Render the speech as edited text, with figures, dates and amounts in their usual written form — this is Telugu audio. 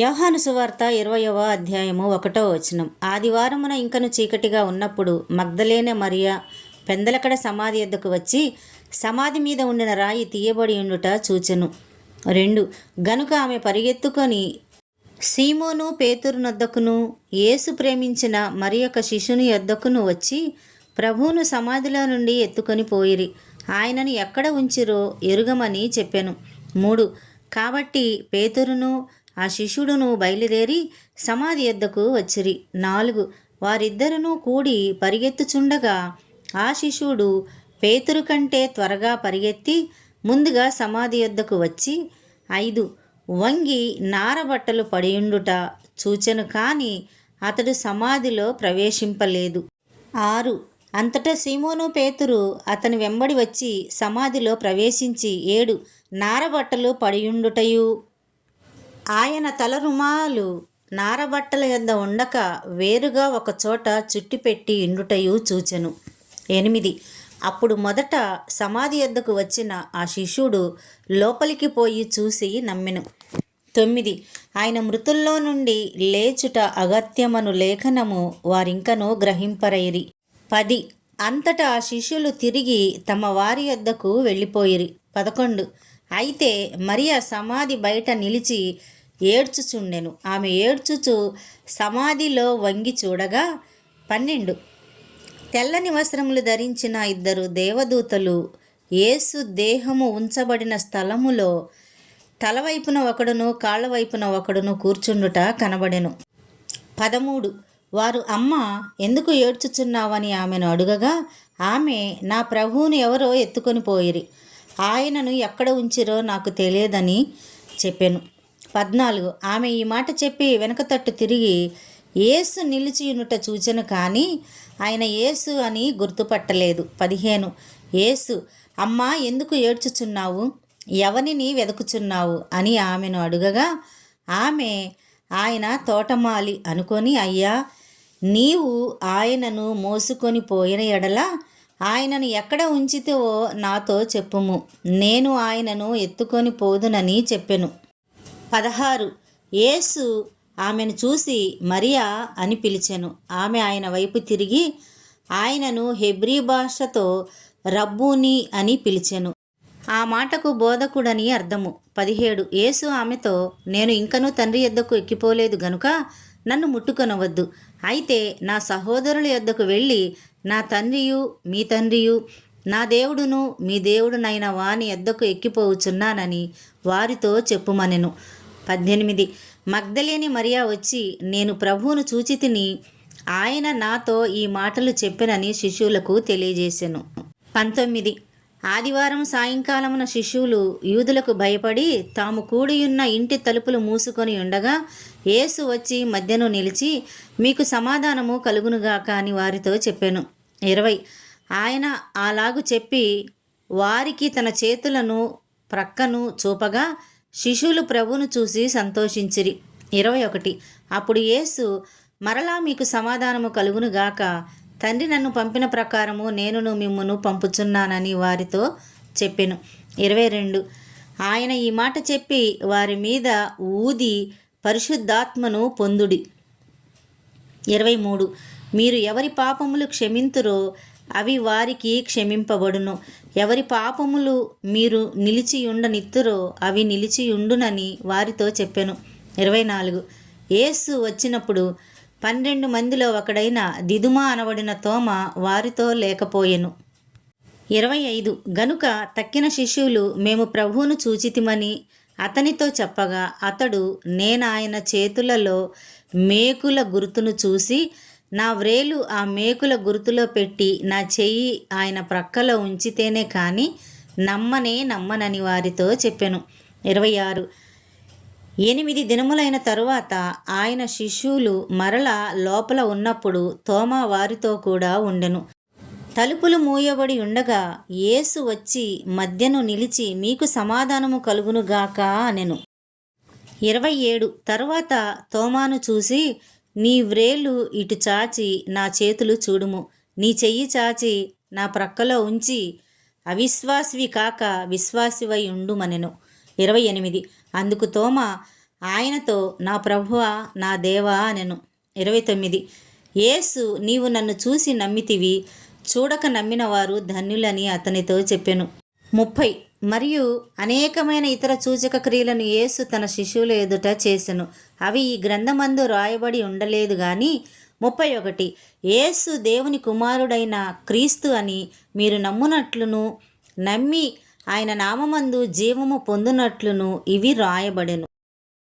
యోహాను సువార్త 20వ అధ్యాయము 1వ వచనం. ఆదివారమున ఇంకను చీకటిగా ఉన్నప్పుడు మగ్దలేనే మరియ పెందలకడ సమాధి యొద్దకు వచ్చి సమాధి మీద ఉండిన రాయి తీయబడి ఉండుట చూచెను. 2. గనుక ఆమె పరిగెత్తుకొని సీమోను పేతురునొద్దకును యేసు ప్రేమించిన మరి యొక్క శిశుని యొద్దకును వచ్చి ప్రభువును సమాధిలో నుండి ఎత్తుకొని పోయిరి. ఆయనను ఎక్కడ ఉంచిరో ఎరుగమని చెప్పెను. 3. కాబట్టి పేతురును ఆ శిష్యుడును బయలుదేరి సమాధి యొద్దకు వచ్చిరి. 4. వారిద్దరును కూడి పరిగెత్తుచుండగా ఆ శిష్యుడు పేతురు కంటే త్వరగా పరిగెత్తి ముందుగా సమాధి యొద్దకు వచ్చి 5. వంగి నారబట్టలు పడియుండుట చూచెను, కానీ అతడు సమాధిలో ప్రవేశింపలేదు. 6. అంతటా సీమోను పేతురు అతని వెంబడి వచ్చి సమాధిలో ప్రవేశించి 7 నారబట్టలు పడియుండుటయు ఆయన తల రుమాలు నారబట్టల యొద్ద ఉండక వేరుగా ఒకచోట చుట్టిపెట్టి ఇండుటయు చూచెను. 8. అప్పుడు మొదట సమాధి యొద్దకు వచ్చిన ఆ శిష్యుడు లోపలికి పోయి చూసి నమ్మెను. 9. ఆయన మృతుల్లో నుండి లేచుట అగత్యమను లేఖనము వారింకను గ్రహింపరైరి. 10. అంతటా ఆ శిష్యులు తిరిగి తమ వారి యొద్దకు వెళ్ళిపోయిరి. 11. అయితే మరియ సమాధి బయట నిలిచి ఏడ్చుచుండెను. ఆమె ఏడ్చుచు సమాధిలో వంగి చూడగా 12. తెల్లని వస్త్రములు ధరించిన 2 దేవదూతలు యేసు దేహము ఉంచబడిన స్థలములో తలవైపున ఒకడును కాళ్ళవైపున ఒకడును కూర్చుండుట కనబడెను. 13. వారు అమ్మ ఎందుకు ఏడ్చుచున్నావని ఆమెను అడుగగా ఆమె నా ప్రభువును ఎవరో ఎత్తుకొని పోయిరి, ఆయనను ఎక్కడ ఉంచిరో నాకు తెలియదని చెప్పెను. 14. ఆమె ఈ మాట చెప్పి వెనక తట్టు తిరిగి యేసు నిలిచియునుట చూచెను, కానీ ఆయన యేసు అని గుర్తుపట్టలేదు. 15. యేసు అమ్మా ఎందుకు ఏడ్చుచున్నావు, ఎవనిని వెదకుచున్నావు అని ఆమెను అడుగగా ఆమె ఆయన తోటమాలి అనుకొని అయ్యా నీవు ఆయనను మోసుకొని పోయిన ఎడల ఆయనను ఎక్కడ ఉంచితివో నాతో చెప్పుము, నేను ఆయనను ఎత్తుకొని పోదునని చెప్పెను. 16. యేసు ఆమెను చూసి మరియా అని పిలిచెను. ఆమె ఆయన వైపు తిరిగి ఆయనను హెబ్రీ భాషతో రబ్బూని అని పిలిచెను. ఆ మాటకు బోధకుడని అర్థము. 17. యేసు ఆమెతో నేను ఇంకనూ తండ్రి యొద్దకు ఎక్కిపోలేదు గనుక నన్ను ముట్టుకొనవద్దు, అయితే నా సహోదరుల యొద్దకు వెళ్ళి నా తండ్రియు మీ తండ్రియు నా దేవుడును మీ దేవుడునైన వాని యొద్దకు ఎక్కిపోవుచున్నానని వారితో చెప్పుమనెను. 18. మగ్దలేని మరియా వచ్చి నేను ప్రభువును చూచితిని, ఆయన నాతో ఈ మాటలు చెప్పెనని శిష్యులకు తెలియజేసెను. 19. ఆదివారం సాయంకాలమున శిష్యులు యూదులకు భయపడి తాము కూడియున్న ఇంటి తలుపులు మూసుకొని ఉండగా యేసు వచ్చి మధ్యను నిలిచి మీకు సమాధానము కలుగునుగాక అని వారితో చెప్పెను. 20. ఆయన అలాగు చెప్పి వారికి తన చేతులను ప్రక్కను చూపగా శిష్యులు ప్రభువును చూసి సంతోషించిరి. 21. అప్పుడు యేసు మరలా మీకు సమాధానము కలుగునుగాక, తండ్రి నన్ను పంపిన ప్రకారము నేనును మిమ్మును పంపుచున్నానని వారితో చెప్పెను. 22. ఆయన ఈ మాట చెప్పి వారి మీద ఊది పరిశుద్ధాత్మను పొందుడి. 23. మీరు ఎవరి పాపములు క్షమింతురో అవి వారికి క్షమింపబడును, ఎవరి పాపములు మీరు నిలిచియుండనిత్తురో అవి నిలిచియుండునని వారితో చెప్పెను. 24. యేసు వచ్చినప్పుడు 12 మందిలో ఒకడైన దిదుమ అనబడిన తోమ వారితో లేకపోయెను. 25. గనుక తక్కిన శిష్యులు మేము ప్రభువును చూచితిమని అతనితో చెప్పగా అతడు నేనాయన చేతులలో మేకుల గుర్తును చూసి నా వ్రేలు ఆ మేకుల గుర్తులో పెట్టి నా చెయ్యి ఆయన ప్రక్కలో ఉంచితేనే కానీ నమ్మనని వారితో చెప్పెను. 26. 8 దినములైన తరువాత ఆయన శిష్యులు మరలా లోపల ఉన్నప్పుడు తోమా వారితో కూడా ఉండెను. తలుపులు మూయబడి ఉండగా యేసు వచ్చి మధ్యను నిలిచి మీకు సమాధానము కలుగునుగాక అనెను. 27. తరువాత తోమాను చూసి నీ వ్రేలు ఇటు చాచి నా చేతులు చూడుము, నీ చెయ్యి చాచి నా ప్రక్కలో ఉంచి అవిశ్వాసివి కాక విశ్వాసివై ఉండుమనెను. 28. అందుకు తోమా ఆయనతో, నా ప్రభువా, నా దేవా అనెను. 29. యేసు, నీవు నన్ను చూసి నమ్మితివి, చూడక నమ్మిన వారు ధన్యులని అతనితో చెప్పెను. 30. మరియు అనేకమైన ఇతర సూచక క్రియలను యేసు తన శిష్యుల ఎదుట చేసెను. అవి ఈ గ్రంథమందు రాయబడి ఉండలేదు గాని 31. యేసు దేవుని కుమారుడైన క్రీస్తు అని మీరు నమ్మునట్లును, నమ్మి ఆయన నామమందు జీవము పొందునట్లును ఇవి రాయబడెను.